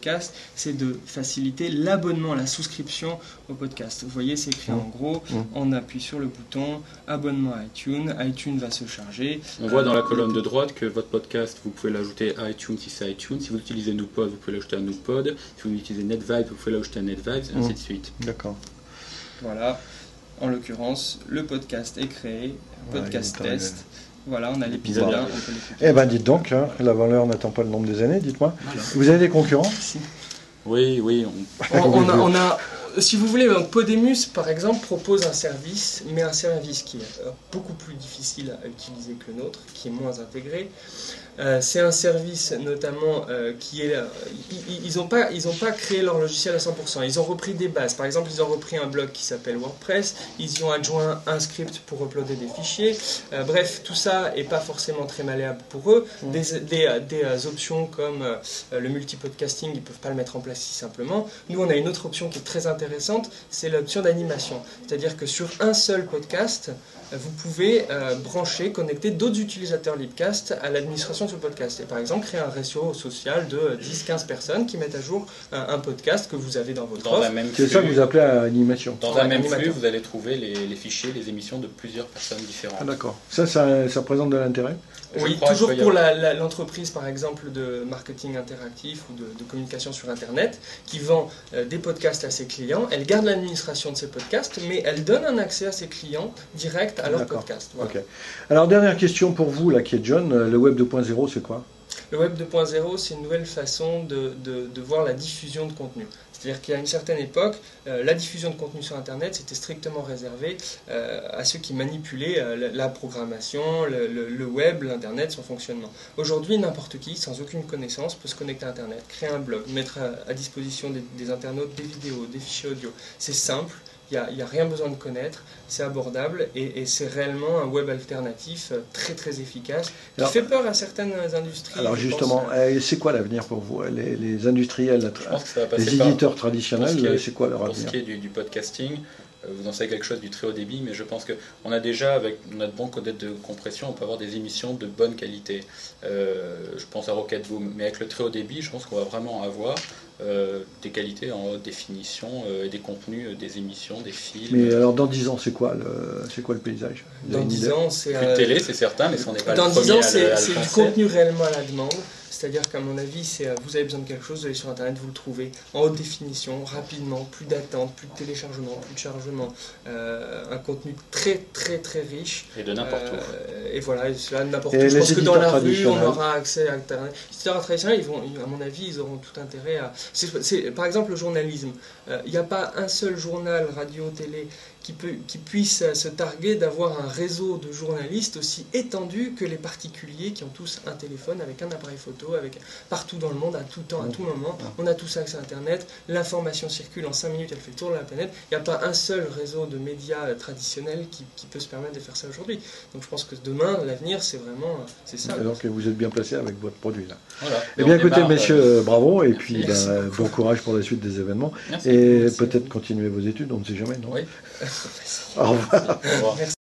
podcast, c'est de faciliter l'abonnement, la souscription au podcast. Vous voyez, c'est écrit en gros, on appuie sur le bouton abonnement à iTunes, iTunes va se charger. On voit dans la colonne de droite que votre podcast, vous pouvez l'ajouter à iTunes si c'est iTunes. Si vous utilisez Noopod, vous pouvez l'ajouter à Noopod. Si vous utilisez NetVibes, vous pouvez l'ajouter à NetVibes, et ainsi de suite. D'accord. Voilà, en l'occurrence, le podcast est créé, podcast test. Voilà, on a l'épisode 1. Eh ben dites donc, hein, la valeur n'attend pas le nombre des années, dites-moi. Voilà. Vous avez des concurrents? Oui. On a, si vous voulez, Podemus, par exemple, propose un service, mais un service qui est beaucoup plus difficile à utiliser que le nôtre, qui est moins intégré. C'est un service notamment qui est... Ils n'ont pas créé leur logiciel à 100%. Ils ont repris des bases. Par exemple, ils ont repris un blog qui s'appelle WordPress. Ils y ont adjoint un script pour uploader des fichiers. Bref, tout ça n'est pas forcément très malléable pour eux. Des options comme le multipodcasting, ils ne peuvent pas le mettre en place si simplement. Nous, on a une autre option qui est très intéressante, c'est l'option d'animation. C'est-à-dire que sur un seul podcast, vous pouvez brancher, connecter d'autres utilisateurs Libcast à l'administration de ce podcast. Et par exemple, créer un réseau social de 10-15 personnes qui mettent à jour un podcast que vous avez dans votre offre. C'est ça que vous appelez animation. Dans un même flux, vous allez trouver les fichiers, les émissions de plusieurs personnes différentes. Ah, d'accord. Ça présente de l'intérêt? Oui, toujours pour l'entreprise, par exemple, de marketing interactif ou de communication sur Internet, qui vend des podcasts à ses clients. Elle garde l'administration de ces podcasts, mais elle donne un accès à ses clients direct à leur podcast. Voilà. Okay. Alors, dernière question pour vous, là, qui est John. Le Web 2.0, c'est quoi? Le Web 2.0, c'est une nouvelle façon de voir la diffusion de contenu. C'est-à-dire qu'à une certaine époque, la diffusion de contenu sur Internet, c'était strictement réservé à ceux qui manipulaient la programmation, le web, l'Internet, son fonctionnement. Aujourd'hui, n'importe qui, sans aucune connaissance, peut se connecter à Internet, créer un blog, mettre à disposition des internautes des vidéos, des fichiers audio. C'est simple. Il n'y a rien besoin de connaître, c'est abordable et c'est réellement un web alternatif très très efficace qui fait peur à certaines industries. Alors justement, c'est quoi l'avenir pour vous? Les industriels, les éditeurs traditionnels, c'est quoi leur avenir? Pour ce qui est du podcasting, vous en savez quelque chose du très haut débit, mais je pense qu'on a déjà, avec notre bon codec de compression, on peut avoir des émissions de bonne qualité. Je pense à Rocket Boom, mais avec le très haut débit, je pense qu'on va vraiment avoir des qualités en haute définition, des contenus, des émissions, des films. Mais alors dans 10 ans, c'est quoi le paysage? Dans 10 ans, c'est... Plus de télé, c'est certain, mais on n'est pas le premier. Dans 10 ans, c'est du contenu réellement à la demande. C'est-à-dire qu'à mon avis, vous avez besoin de quelque chose, vous allez sur Internet, vous le trouvez en haute définition, rapidement, plus d'attente, plus de téléchargement, plus de chargement, un contenu très très très riche. Et de n'importe où. Et voilà, et cela de n'importe où. Je pense que dans la rue, on aura accès à Internet. Les éditeurs traditionnels, à mon avis, ils auront tout intérêt à... Par exemple, le journalisme. Il n'y a pas un seul journal, radio, télé, qui puisse se targuer d'avoir un réseau de journalistes aussi étendu que les particuliers qui ont tous un téléphone avec un appareil photo, partout dans le monde, à tout temps, à tout moment. On a tous accès à Internet, l'information circule en 5 minutes, elle fait le tour de la planète. Il n'y a pas un seul réseau de médias traditionnels qui peut se permettre de faire ça aujourd'hui. Donc je pense que demain, l'avenir, c'est ça. Alors que vous êtes bien placé avec votre produit là. Voilà. Eh bien écoutez messieurs, bravo, et puis bon courage pour la suite des événements. Merci. Et peut-être continuer vos études, on ne sait jamais, non? Oui. Au revoir. Au revoir. Merci.